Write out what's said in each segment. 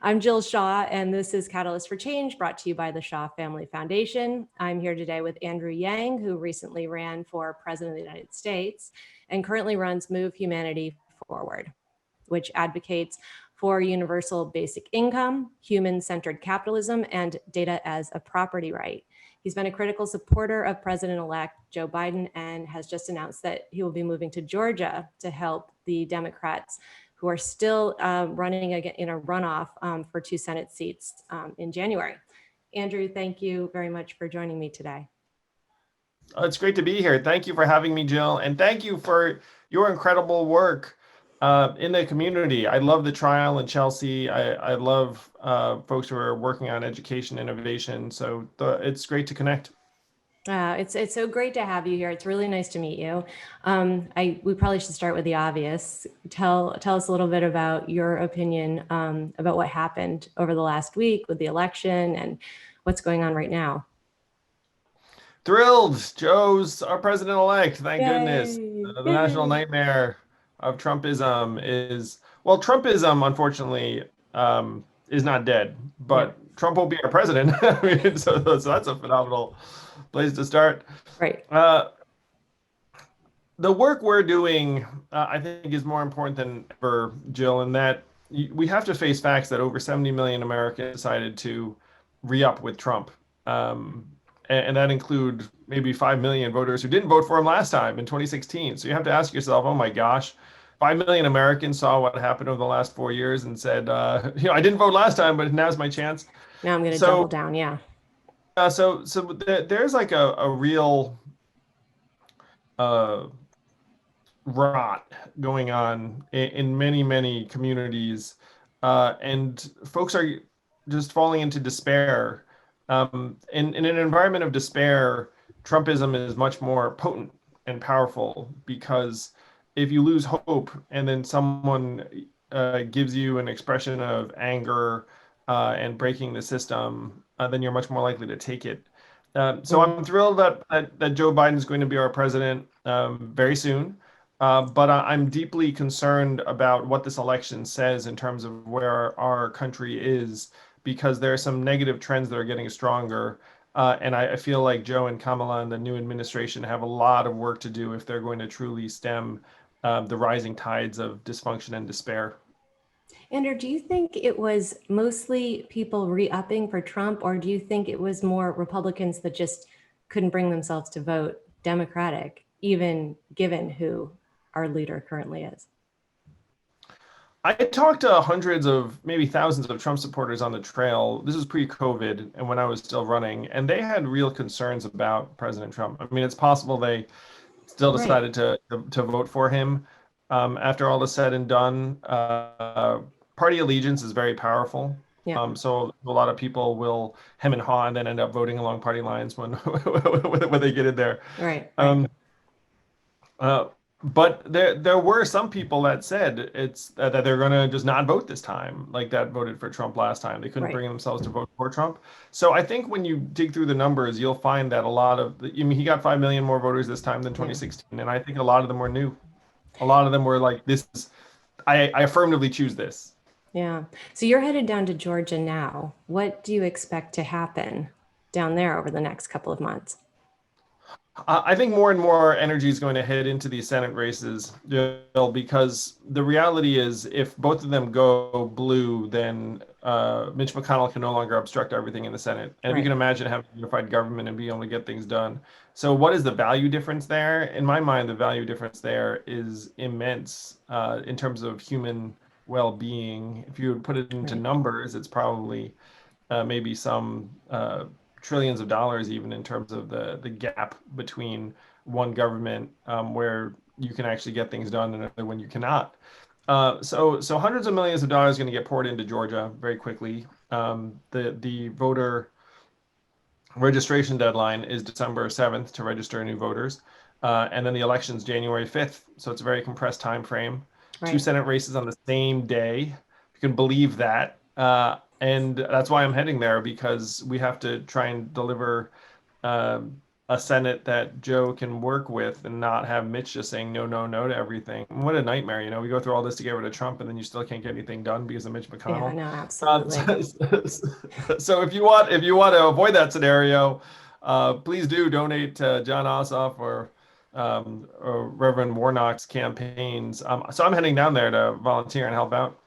I'm Jill Shaw, and this is Catalyst for Change, brought to you by the Shah Family Foundation. I'm here today with Andrew Yang, who recently ran for President of the United States and currently runs Move Humanity Forward, which advocates for universal basic income, human-centered capitalism, and data as a property right. He's been a critical supporter of President-elect Joe Biden and has just announced that he will be moving to Georgia to help the Democrats who are still running again in a runoff for 2 Senate seats in January. Andrew, thank you very much for joining me today. Oh, it's great to be here. Thank you for having me, Jill, and thank you for your incredible work in the community. I love the trial in Chelsea. I love folks who are working on education innovation. So it's great to connect. It's so great to have you here. It's really nice to meet you. We probably should start with the obvious. Tell us a little bit about your opinion about what happened over the last week with the election and what's going on right now. Thrilled. Joe's our president-elect. Thank goodness. Yay! The national nightmare of Trumpism is, well, Trumpism, unfortunately, is not dead, Yeah. but Trump will be our president. I mean, so that's a phenomenal place to start. Right. The work we're doing, I think, is more important than ever, Jill, in that we have to face facts that over 70 million Americans decided to re-up with Trump. And that include maybe 5 million voters who didn't vote for him last time in 2016. So you have to ask yourself, oh my gosh, 5 million Americans saw what happened over the last 4 years and said, I didn't vote last time, but now's my chance. Now I'm going to double So, down. Yeah. there's like a real uh, rot going on in many, many communities. And folks are just falling into despair. In an environment of despair, Trumpism is much more potent and powerful because if you lose hope and then someone gives you an expression of anger and breaking the system, then you're much more likely to take it. So Mm. I'm thrilled that Joe Biden is going to be our president very soon. But I'm deeply concerned about what this election says in terms of where our country is, because there are some negative trends that are getting stronger. And I feel like Joe and Kamala and the new administration have a lot of work to do if they're going to truly stem the rising tides of dysfunction and despair. Andrew, do you think it was mostly people re-upping for Trump, or do you think it was more Republicans that just couldn't bring themselves to vote Democratic, even given who our leader currently is? I talked to hundreds of, maybe thousands of Trump supporters on the trail. This was pre-COVID and when I was still running, and they had real concerns about President Trump. I mean, it's possible they still Right. decided to vote for him. After all is said and done, party allegiance is very powerful. Yeah. So a lot of people will hem and haw and then end up voting along party lines when when they get in there. Right. Right. Um, uh, but there were some people that said that they're going to just not vote this time, like that voted for Trump last time. They couldn't Right. bring themselves to vote for Trump. So I think when you dig through the numbers, you'll find that a lot of, I mean, he got 5 million more voters this time than Yeah. 2016, and I think a lot of them were new. A lot of them were like, "This is, I affirmatively choose this." Yeah. So you're headed down to Georgia now. What do you expect to happen down there over the next couple of months? I think more and more energy is going to head into these Senate races, Jill, because the reality is if both of them go blue, then Mitch McConnell can no longer obstruct everything in the Senate. And if you Right. can imagine having a unified government and being able to get things done. So what is the value difference there? In my mind, the value difference there is immense in terms of human well-being. If you would put it into Right. numbers, it's probably maybe some trillions of dollars, even in terms of the gap between one government where you can actually get things done and another when you cannot. So hundreds of millions of dollars going to get poured into Georgia very quickly. The voter registration deadline is December 7th to register new voters. And then the election's January 5th. So it's a very compressed time frame. Two Right. Senate races on the same day. You can believe that. And that's why I'm heading there, because we have to try and deliver a Senate that Joe can work with and not have Mitch just saying no, no, no to everything. What a nightmare. We go through all this to get rid of Trump and then you still can't get anything done because of Mitch Yeah, McConnell. no, absolutely. So if you want to avoid that scenario, please do donate to John Ossoff or Reverend Warnock's campaigns. So I'm heading down there to volunteer and help out.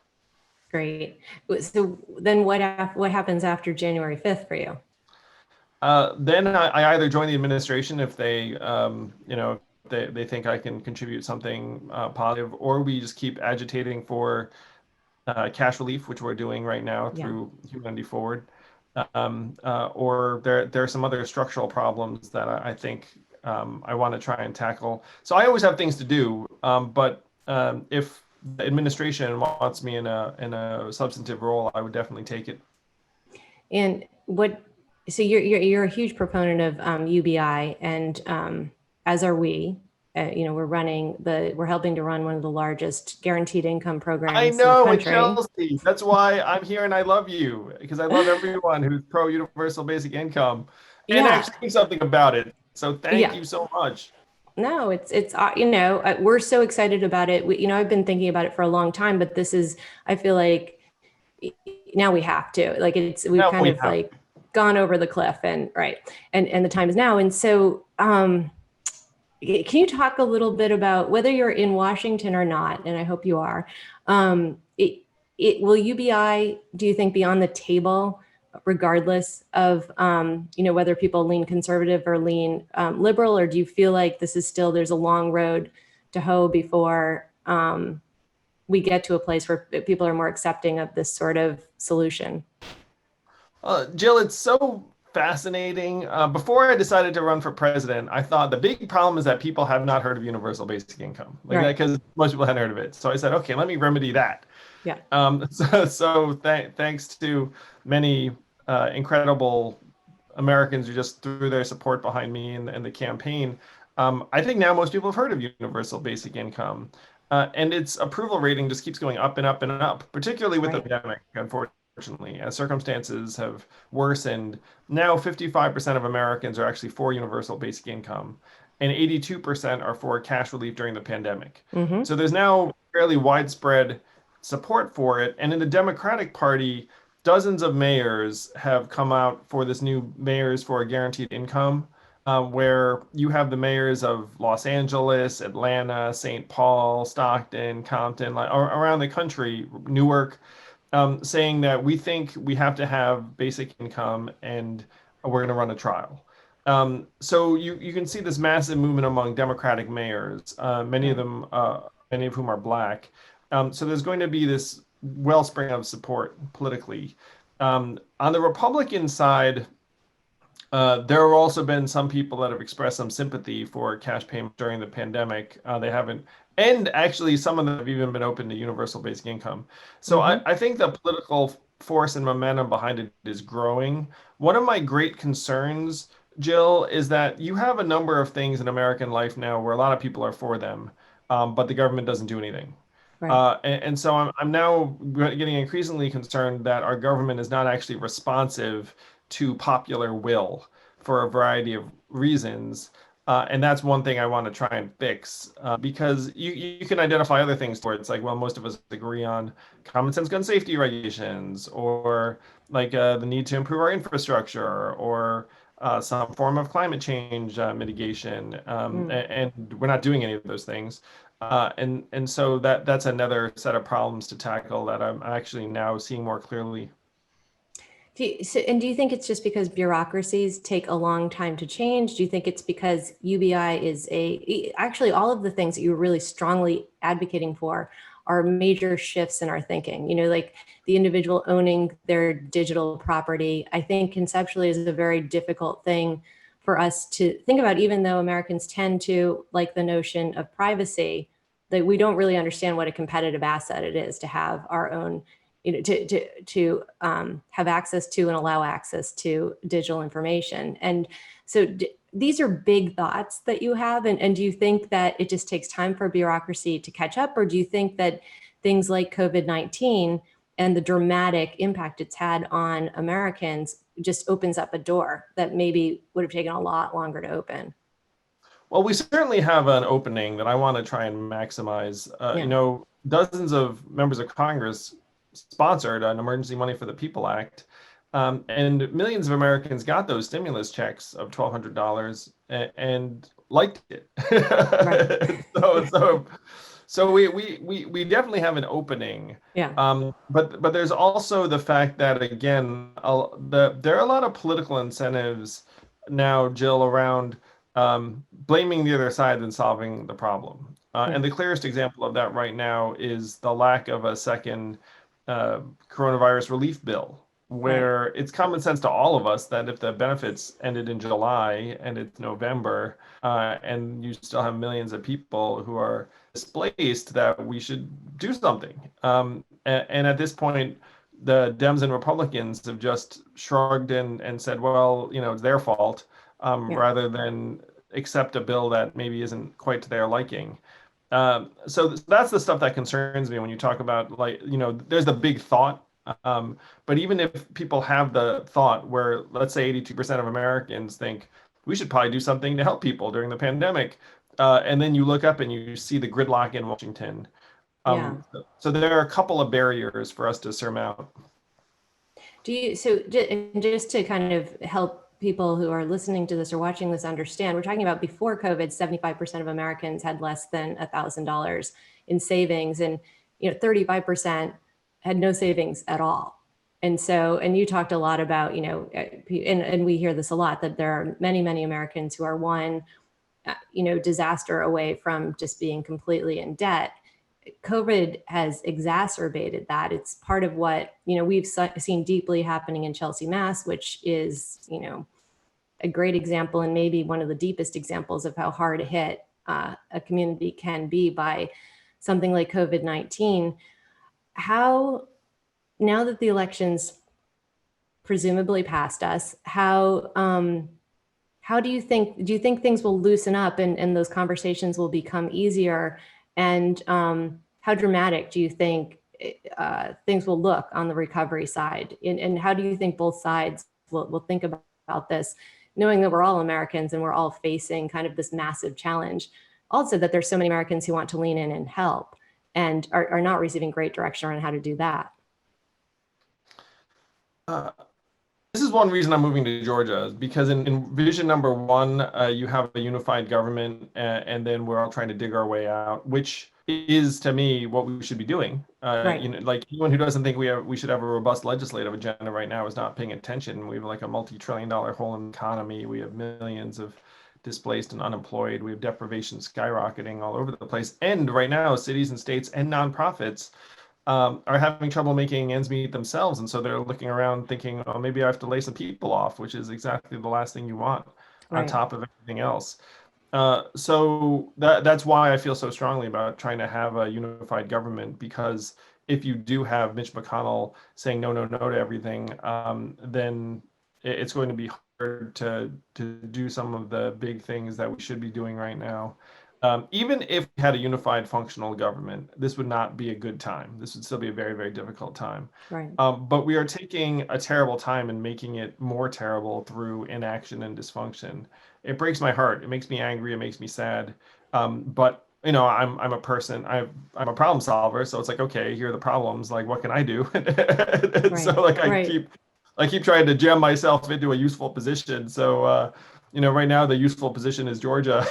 Great. So then what happens after January 5th for you? Then I either join the administration if they think I can contribute something positive, or we just keep agitating for cash relief, which we're doing right now Yeah. through Humanity Forward. Or there are some other structural problems that I think I want to try and tackle. So I always have things to do, but if the administration wants me in a substantive role, I would definitely take it. And so you're a huge proponent of UBI, and as are we. We're helping to run one of the largest guaranteed income I programs in the know, and country. Chelsea. That's why I'm here and I love you because I love everyone who's pro universal basic income and Yeah, actually do something about it. So thank yeah. you so much. No, it's we're so excited about it. I've been thinking about it for a long time, but this is, I feel like now we have to, like, we've Now kind we of have. like gone over the cliff, and right. And the time is now. And so, can you talk a little bit about whether you're in Washington or not? And I hope you are. Will UBI, do you think, be on the table regardless of whether people lean conservative or lean liberal, or do you feel like there's a long road to hoe before we get to a place where people are more accepting of this sort of solution? Jill, it's so fascinating. Before I decided to run for president, I thought the big problem is that people have not heard of universal basic income, like that, Right. because most people hadn't heard of it. So I said, okay, let me remedy that. Yeah. Thanks to many incredible Americans who just threw their support behind me and the campaign. I think now most people have heard of universal basic income. And its approval rating just keeps going up and up and up, particularly with the Right. pandemic, unfortunately, as circumstances have worsened. Now, 55% of Americans are actually for universal basic income, and 82% are for cash relief during the pandemic. Mm-hmm. So there's now fairly widespread support for it. And in the Democratic Party, dozens of mayors have come out for this new Mayors for a Guaranteed Income, where you have the mayors of Los Angeles, Atlanta, St. Paul, Stockton, Compton, like around the country, Newark, saying that we think we have to have basic income and we're going to run a trial. So you can see this massive movement among Democratic mayors, Right. many of whom are black. So there's going to be this wellspring of support politically. On the Republican side, there have also been some people that have expressed some sympathy for cash payments during the pandemic. They haven't, and actually, some of them have even been open to universal basic income. So Mm-hmm. I think the political force and momentum behind it is growing. One of my great concerns, Jill, is that you have a number of things in American life now where a lot of people are for them, but the government doesn't do anything. Right. And so I'm now getting increasingly concerned that our government is not actually responsive to popular will for a variety of reasons. And that's one thing I want to try and fix because you can identify other things where it's like, well, most of us agree on common sense gun safety regulations or like the need to improve our infrastructure or some form of climate change mitigation. Mm. And we're not doing any of those things. And so that's another set of problems to tackle that I'm actually now seeing more clearly. And do you think it's just because bureaucracies take a long time to change? Do you think it's because UBI actually all of the things that you're really strongly advocating for are major shifts in our thinking, like the individual owning their digital property, I think conceptually is a very difficult thing for us to think about, even though Americans tend to like the notion of privacy, that we don't really understand what a competitive asset it is to have our own, to have access to and allow access to digital information. And so these are big thoughts that you have. And do you think that it just takes time for bureaucracy to catch up? Or do you think that things like COVID-19 and the dramatic impact it's had on Americans just opens up a door that maybe would have taken a lot longer to open. Well, we certainly have an opening that I want to try and maximize. Yeah. Dozens of members of Congress sponsored an Emergency Money for the People Act, and millions of Americans got those stimulus checks of $1,200 and liked it. Right. so, so, so we definitely have an opening. Yeah. But there's also the fact that again, there are a lot of political incentives now, Jill, around blaming the other side than solving the problem. Yeah. And the clearest example of that right now is the lack of a second coronavirus relief bill, Right. where it's common sense to all of us that if the benefits ended in July and it's November, and you still have millions of people who are displaced, that we should do something. And at this point, the Dems and Republicans have just shrugged and said, well, it's their fault, Yeah. rather than accept a bill that maybe isn't quite to their liking. So that's the stuff that concerns me when you talk about, like, there's the big thought. But even if people have the thought where, let's say 82% of Americans think we should probably do something to help people during the pandemic, and then you look up and you see the gridlock in Washington. Yeah. So there are a couple of barriers for us to surmount. And just to kind of help people who are listening to this or watching this understand, we're talking about before COVID, 75% of Americans had less than $1,000 in savings, and 35% had no savings at all. And you talked a lot about, and we hear this a lot, that there are many, many Americans who are one, disaster away from just being completely in debt. COVID has exacerbated that. It's part of what, we've seen deeply happening in Chelsea, Mass, which is, a great example and maybe one of the deepest examples of how hard hit a community can be by something like COVID-19. How, now that the elections presumably passed us, how do you think things will loosen up and those conversations will become easier? And how dramatic do you think things will look on the recovery side? And how do you think both sides will think about this, knowing that we're all Americans and we're all facing kind of this massive challenge? Also, that there's so many Americans who want to lean in and help and are not receiving great direction on how to do that. This is one reason I'm moving to Georgia, because in vision number one, you have a unified government, and then we're all trying to dig our way out, which is, to me, what we should be doing. Right. Like, anyone who doesn't think we should have a robust legislative agenda right now is not paying attention. We have like a multi-trillion-dollar hole in the economy. We have millions of displaced and unemployed. We have deprivation skyrocketing all over the place. And right now, cities and states and nonprofits are having trouble making ends meet themselves. And so they're looking around thinking, oh, maybe I have to lay some people off, which is exactly the last thing you want on Right. top of everything else. So that's why I feel so strongly about trying to have a unified government, because if you do have Mitch McConnell saying no, no, no to everything, then it's going to be hard to do some of the big things that we should be doing right now. Even if we had a unified functional government, this would not be a good time. This would still be a very, very difficult time. Right. But we are taking a terrible time and making it more terrible through inaction and dysfunction. It breaks my heart. It makes me angry. It makes me sad. But I'm a person. I'm a problem solver. So it's like, okay, here are the problems. Like, what can I do? And so like I keep trying to jam myself into a useful position. So right now the useful position is Georgia.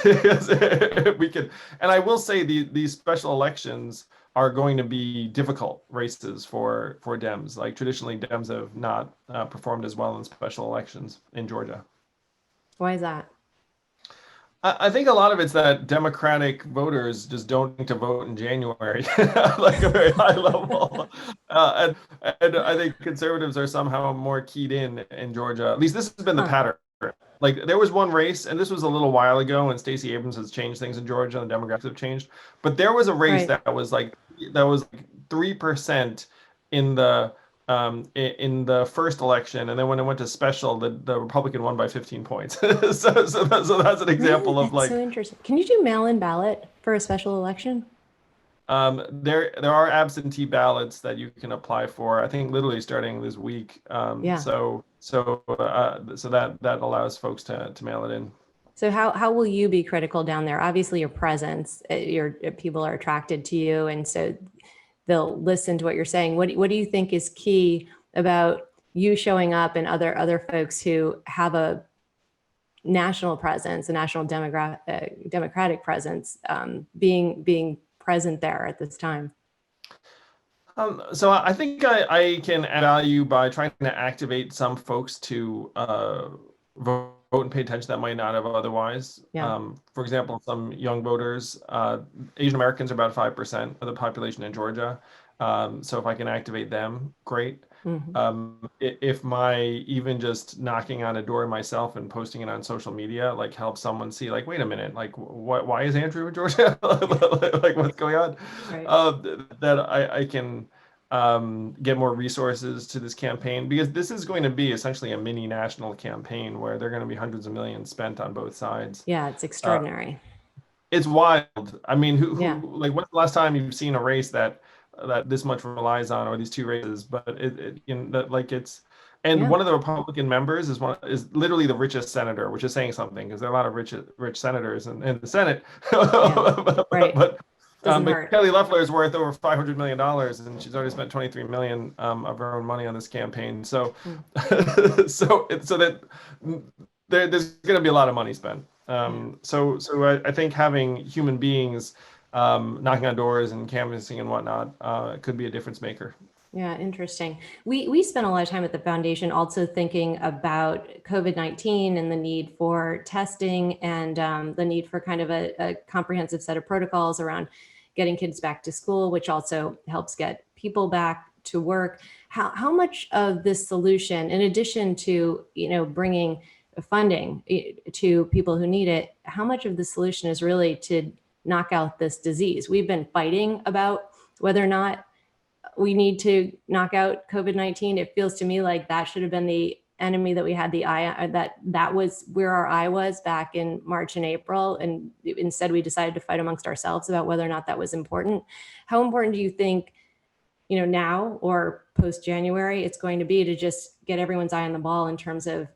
We can, and I will say these special elections are going to be difficult races for Dems. Like, traditionally, Dems have not performed as well in special elections in Georgia. Why is that? I think a lot of it's that Democratic voters just don't need to vote in January, like a very high level. And I think conservatives are somehow more keyed in Georgia. At least this has been the pattern. Like, there was one race, and this was a little while ago, and Stacey Abrams has changed things in Georgia, and the demographics have changed. But there was a race Right. that was like 3% in the first election, and then when it went to special, the Republican won by 15 points. So that's an example Really? of That's like, so interesting. Can you do mail-in ballot for a special election? There are absentee ballots that you can apply for. I think literally starting this week. Yeah. So that allows folks to mail it in. So how will you be critical down there? Obviously, your presence, your people are attracted to you, and so they'll listen to what you're saying. What do you think is key about you showing up and other folks who have a national presence, a national democratic presence, being present there at this time? So I think I can add value by trying to activate some folks to vote and pay attention that might not have otherwise. Yeah. For example, some young voters, Asian Americans are about 5% of the population in Georgia. So if I can activate them, great. Mm-hmm. If my even just knocking on a door myself and posting it on social media like helps someone see like, wait a minute, like why is Andrew in Georgia? Like what's going on? Right. That I can get more resources to this campaign, because this is going to be essentially a mini national campaign where there are going to be hundreds of millions spent on both sides. Yeah, it's Uh, extraordinary. it's wild. I mean, Yeah. like, when's the last time you've seen a race that this much relies on, or these two races? But that like it's, and Yeah. one of the Republican members is literally the richest senator, which is saying something because there are a lot of rich senators in the Senate. Yeah. Right. But Doesn't but hurt. Kelly Loeffler is worth over $500 million, and she's already spent 23 million of her own money on this campaign. So, Mm. so that there's going to be a lot of money spent. Yeah. I think having human beings knocking on doors and canvassing and whatnot could be a difference maker. Yeah, interesting. We spent a lot of time at the foundation also thinking about COVID-19 and the need for testing and the need for kind of a comprehensive set of protocols around getting kids back to school, which also helps get people back to work. How much of this solution, in addition to bringing funding to people who need it, how much of the solution is really to knock out this disease? We've been fighting about whether or not we need to knock out COVID-19. It feels to me like that should have been the enemy that we had the eye, that was where our eye was back in March and April. And instead we decided to fight amongst ourselves about whether or not that was important. How important do you think, now or post January, it's going to be to just get everyone's eye on the ball in terms of,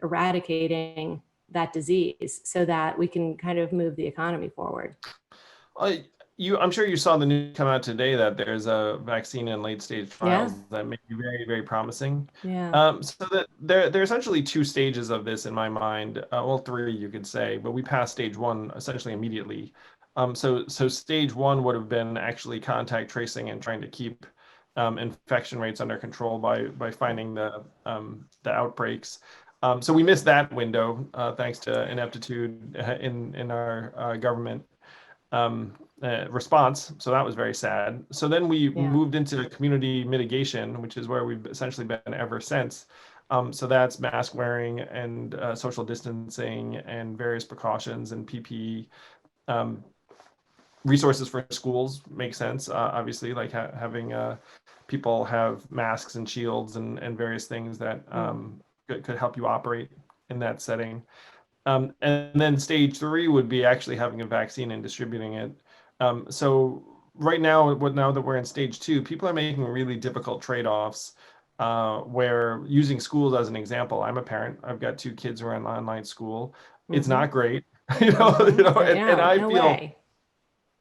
eradicating that disease so that we can kind of move the economy forward? I, I'm sure you saw the news come out today that there's a vaccine in late stage Yeah. trials that may be very, very promising. Yeah. So that there are essentially two stages of this in my mind. Well, three you could say, but we passed stage one essentially immediately. So stage one would have been actually contact tracing and trying to keep infection rates under control by finding the outbreaks. So we missed that window thanks to ineptitude in our government response. So that was very sad. So then we Yeah. moved into community mitigation, which is where we've essentially been ever since. So that's mask wearing and social distancing and various precautions and PPE. Resources for schools make sense, obviously, like having people have masks and shields and various things that could help you operate in that setting. And then stage three would be actually having a vaccine and distributing it. So right now, now that we're in stage two, people are making really difficult trade-offs. Where using schools as an example, I'm a parent. I've got two kids who are in online school. It's Mm-hmm. not great, Mm-hmm. and No, I no feel way.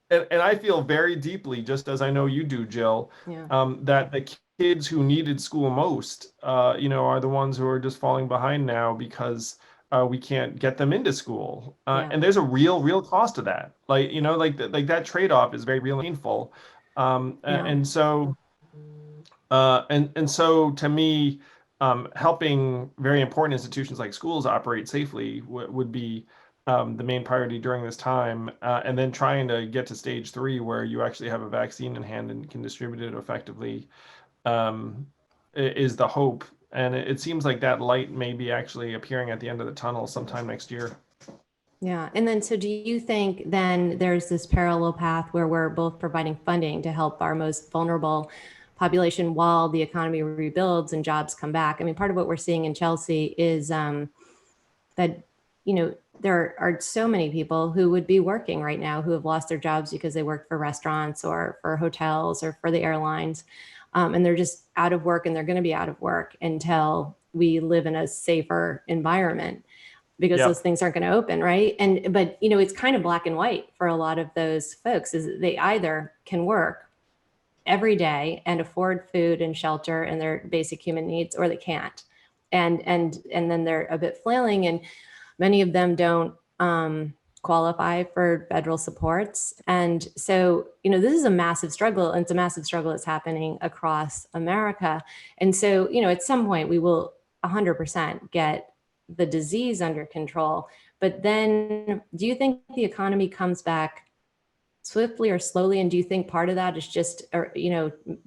and I feel very deeply, just as I know you do, Jill, Yeah. that the kids who needed school most, are the ones who are just falling behind now because we can't get them into school. Yeah. And there's a real cost to that. Like, like that trade-off is very real and painful. Yeah. And so to me, helping very important institutions like schools operate safely would be the main priority during this time, and then trying to get to stage three where you actually have a vaccine in hand and can distribute it effectively um, is the hope. And it seems like that light may be actually appearing at the end of the tunnel sometime next year. Yeah. And then, so do you think then there's this parallel path where we're both providing funding to help our most vulnerable population while the economy rebuilds and jobs come back? I mean, part of what we're seeing in Chelsea is that there are so many people who would be working right now who have lost their jobs because they worked for restaurants or for hotels or for the airlines. And they're just out of work, and they're going to be out of work until we live in a safer environment, because those Yep. things aren't going to open, right? But it's kind of black and white for a lot of those folks, is they either can work every day and afford food and shelter and their basic human needs, or they can't. And then they're a bit flailing, and many of them don't qualify for federal supports. And so, this is a massive struggle, and it's a massive struggle that's happening across America. And so, at some point we will 100% get the disease under control. But then, do you think the economy comes back swiftly or slowly? And do you think part of that is just, or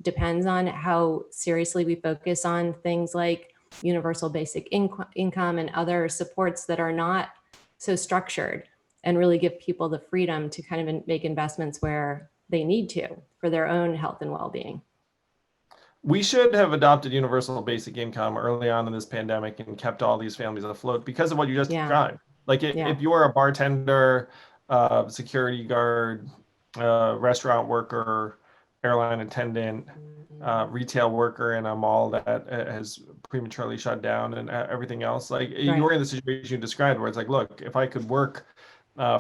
depends on how seriously we focus on things like universal basic income and other supports that are not so structured, and really give people the freedom to kind of make investments where they need to for their own health and well-being? We should have adopted universal basic income early on in this pandemic and kept all these families afloat because of what you just Yeah. described. Like Yeah. if you are a bartender, security guard, restaurant worker, airline attendant, retail worker in a mall that has prematurely shut down, and everything else, like Right. you're in the situation you described where it's like, look, if I could work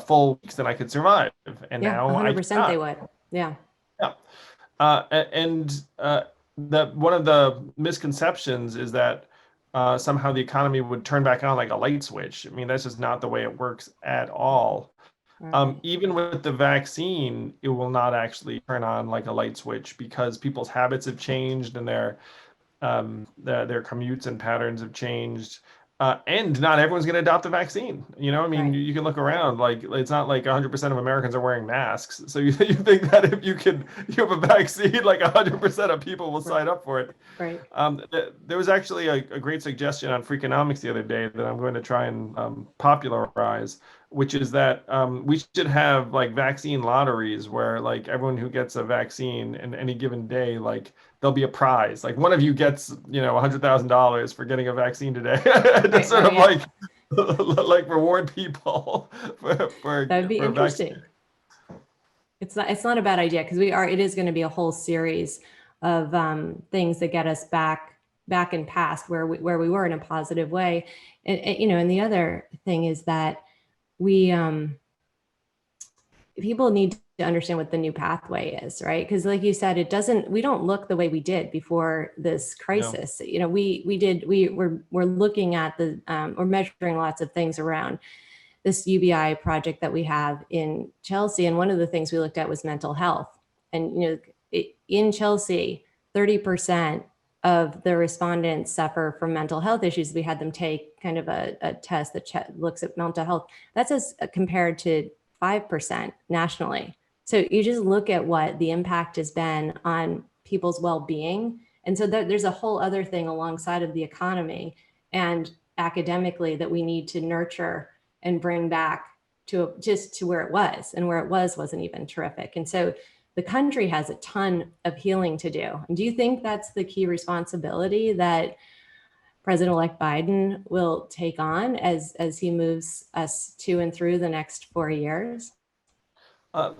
full weeks, then I could survive. And Yeah, now I 100% they cannot. would. Yeah. Yeah. And that one of the misconceptions is that somehow the economy would turn back on like a light switch. I mean, that's just not the way it works at all. Right. Even with the vaccine, it will not actually turn on like a light switch because people's habits have changed and their commutes and patterns have changed. And not everyone's going to adopt the vaccine. I mean, Right. you can look around, like it's not like 100% of Americans are wearing masks. So you think that if you have a vaccine, like 100% of people will sign up for it. Right. There was actually a great suggestion on Freakonomics the other day that I'm going to try and popularize, which is that we should have like vaccine lotteries where like everyone who gets a vaccine in any given day, like there'll be a prize. Like one of you gets, $100,000 for getting a vaccine today to Right. sort Oh, of yeah. like like reward people That would be for vaccine. interesting. It's not a bad idea, because it is going to be a whole series of things that get us back in past where we were in a positive way. And the other thing is that we people need to understand what the new pathway is, right? Because like you said, we don't look the way we did before this No. crisis. We're looking at we're measuring lots of things around this UBI project that we have in Chelsea. And one of the things we looked at was mental health. And, in Chelsea, 30% of the respondents suffer from mental health issues. We had them take kind of a test that looks at mental health. That's as compared to 5% nationally. So you just look at what the impact has been on people's well-being. And so there's a whole other thing alongside of the economy and academically that we need to nurture and bring back just to where it was, and where it wasn't even terrific. And so the country has a ton of healing to do. And do you think that's the key responsibility that President-elect Biden will take on as he moves us to and through the next 4 years? Uh,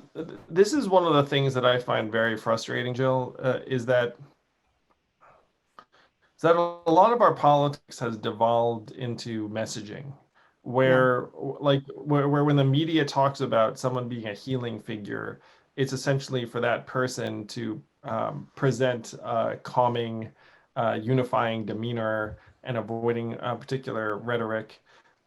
this is one of the things that I find very frustrating, Jill, is that a lot of our politics has devolved into messaging Yeah. where when the media talks about someone being a healing figure, it's essentially for that person to present calming, unifying demeanor and avoiding particular rhetoric.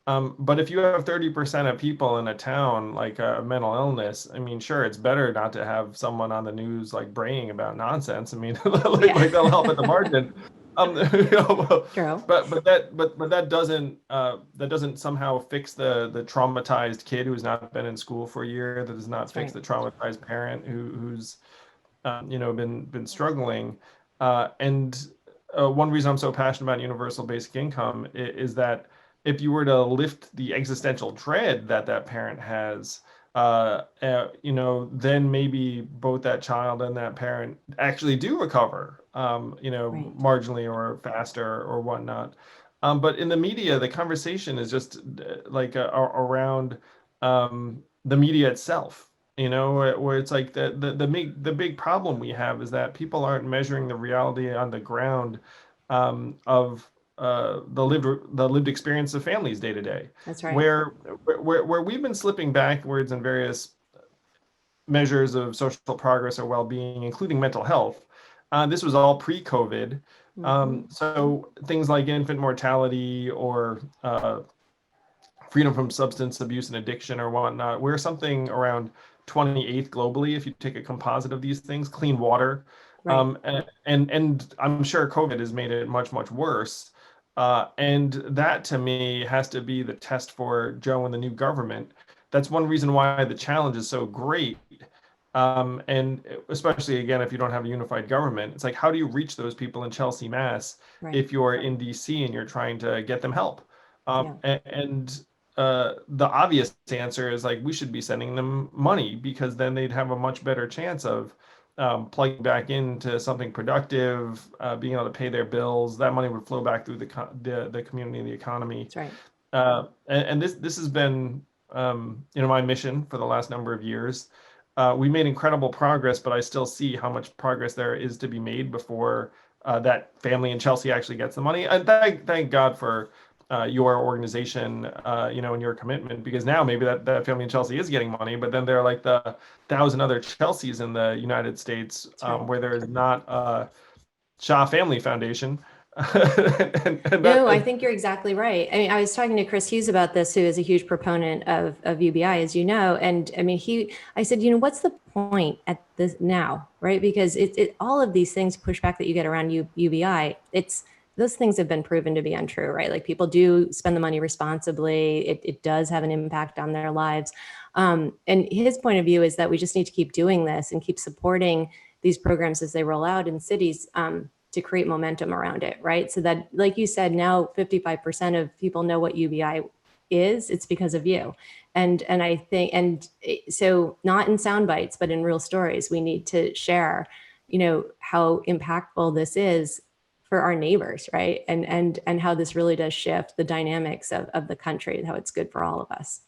But if you have 30% of people in a town like a mental illness, I mean, sure, it's better not to have someone on the news like braying about nonsense. I mean, like that'll help at the Yeah. margin. You know, True. but that doesn't somehow fix the traumatized kid who's not been in school for a year. That does not That's fix right. the traumatized parent who's been struggling. And one reason I'm so passionate about universal basic income is that if you were to lift the existential dread that that parent has, then maybe both that child and that parent actually do recover, Right. marginally or faster or whatnot. But in the media, the conversation is just around the media itself. Where it's like the big problem we have is that people aren't measuring the reality on the ground of the lived experience of families day to day, That's right. where we've been slipping backwards in various measures of social progress or well-being, including mental health. This was all pre-COVID. Hmm. So things like infant mortality or freedom from substance abuse and addiction or whatnot, we're something around 28th globally if you take a composite of these things. Clean water, Right. and I'm sure COVID has made it much, much worse. And that to me has to be the test for Joe and the new government. That's one reason why the challenge is so great. And especially again, if you don't have a unified government, it's like, how do you reach those people in Chelsea, Mass, Right. if you're in DC and you're trying to get them help? Yeah. And the obvious answer is like, we should be sending them money because then they'd have a much better chance of plugging back into something productive, being able to pay their bills. That money would flow back through the community and the economy. That's right. And this has been my mission for the last number of years. We made incredible progress, but I still see how much progress there is to be made before that family in Chelsea actually gets the money. And thank God for your organization, and your commitment, because now maybe that family in Chelsea is getting money, but then there are like the thousand other Chelseas in the United States That's right. where there's not a Shah Family Foundation. and No, that I think you're exactly right. I mean, I was talking to Chris Hughes about this, who is a huge proponent of UBI, as you know. And I mean, I said, what's the point at this now, right? Because all of these things, pushback that you get around UBI, those things have been proven to be untrue, right? Like, people do spend the money responsibly. It does have an impact on their lives. And his point of view is that we just need to keep doing this and keep supporting these programs as they roll out in cities. To create momentum around it, right? So that, like you said, now 55% of people know what UBI is. It's because of you. And I think, so not in sound bites, but in real stories, we need to share, how impactful this is for our neighbors, right? And how this really does shift the dynamics of the country, how it's good for all of us.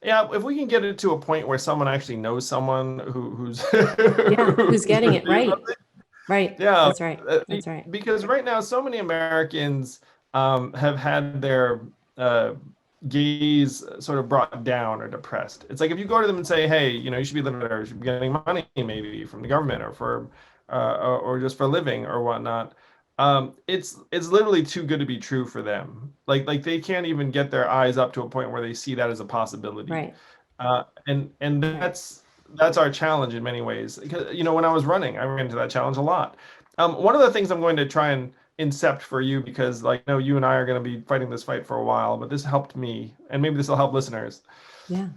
Yeah, if we can get it to a point where someone actually knows someone who's Yeah, who's who's getting it received right? something. Right. Yeah, That's right. That's right. because right now so many Americans have had their uh, gaze sort of brought down or depressed. It's like if you go to them and say, "Hey, you should be living better, you should be getting money maybe from the government or or just for a living or whatnot." It's literally too good to be true for them. Like they can't even get their eyes up to a point where they see that as a possibility. Right. And Right. that's our challenge in many ways. Because when I was running, I ran into that challenge a lot. One of the things I'm going to try and incept for you, because like I know you and I are going to be fighting this fight for a while, but this helped me, and maybe this will help listeners. Yeah.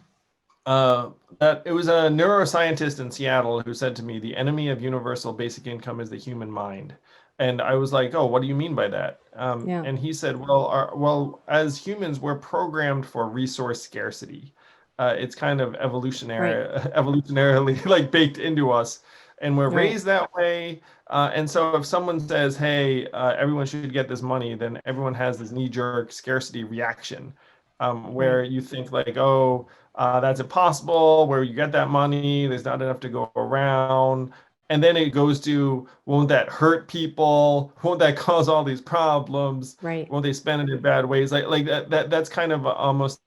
Uh, that it was a neuroscientist in Seattle who said to me, "The enemy of universal basic income is the human mind." And I was like, "Oh, what do you mean by that?" Yeah. And he said, "Well, as humans, we're programmed for resource scarcity. It's kind of Right. evolutionarily like baked into us, and we're Right. raised that way. And so, if someone says, 'Hey, everyone should get this money,' then everyone has this knee-jerk scarcity reaction, Right. where you think like, 'Oh, that's impossible. Where you get that money, there's not enough to go around.' And then it goes to, won't that hurt people? Won't that cause all these problems? Right. Won't they spend it in bad ways? Like that's kind of almost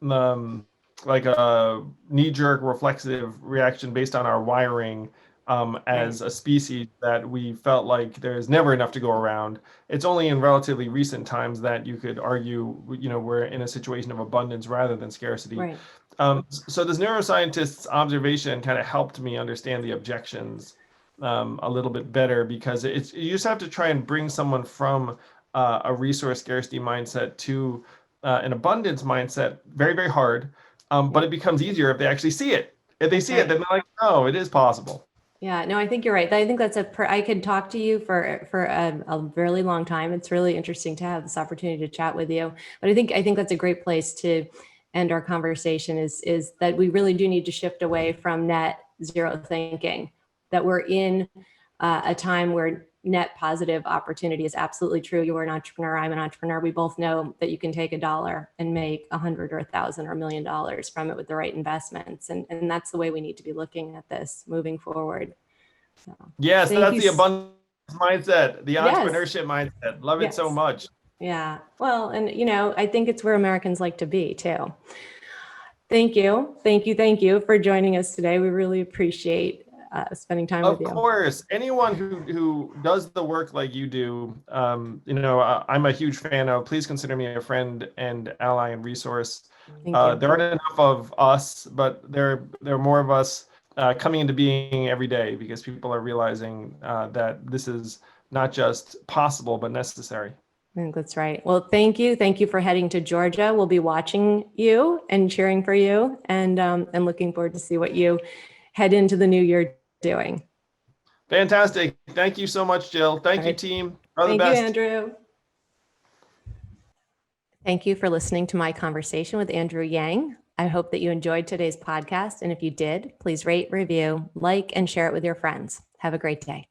um, like a knee-jerk reflexive reaction based on our wiring Right. as a species, that we felt like there's never enough to go around. It's only in relatively recent times that you could argue, we're in a situation of abundance rather than scarcity. Right. So this neuroscientist's observation kind of helped me understand the objections a little bit better, because you just have to try and bring someone from a resource scarcity mindset to an abundance mindset very, very hard. But Yeah. it becomes easier if they actually see it. If they That's see it, then right. they're like, "Oh, it is possible." Yeah, no, I think you're right. I think I could talk to you for a really long time. It's really interesting to have this opportunity to chat with you. But I think that's a great place to end our conversation, is that we really do need to shift away from net zero thinking, that we're in a time where net positive opportunity is absolutely true. You're an entrepreneur, I'm an entrepreneur. We both know that you can take $1 and make 100 or 1,000 or $1 million from it with the right investments. And that's the way we need to be looking at this moving forward. So, yes, that's the abundance mindset, the yes. entrepreneurship mindset. Love it so much. Yeah. Well, and I think it's where Americans like to be too. Thank you. Thank you for joining us today. We really appreciate spending time with you. Of course, anyone who does the work like you do, I'm a huge fan of. Please consider me a friend and ally and resource. There aren't enough of us, but there are more of us coming into being every day because people are realizing that this is not just possible but necessary. I think that's right. Well, thank you. Thank you for heading to Georgia. We'll be watching you and cheering for you, and looking forward to see what you head into the new year doing. Fantastic. Thank you so much, Jill. Thank you, team. All the best. Thank you, Andrew. Thank you for listening to my conversation with Andrew Yang. I hope that you enjoyed today's podcast. And if you did, please rate, review, like, and share it with your friends. Have a great day.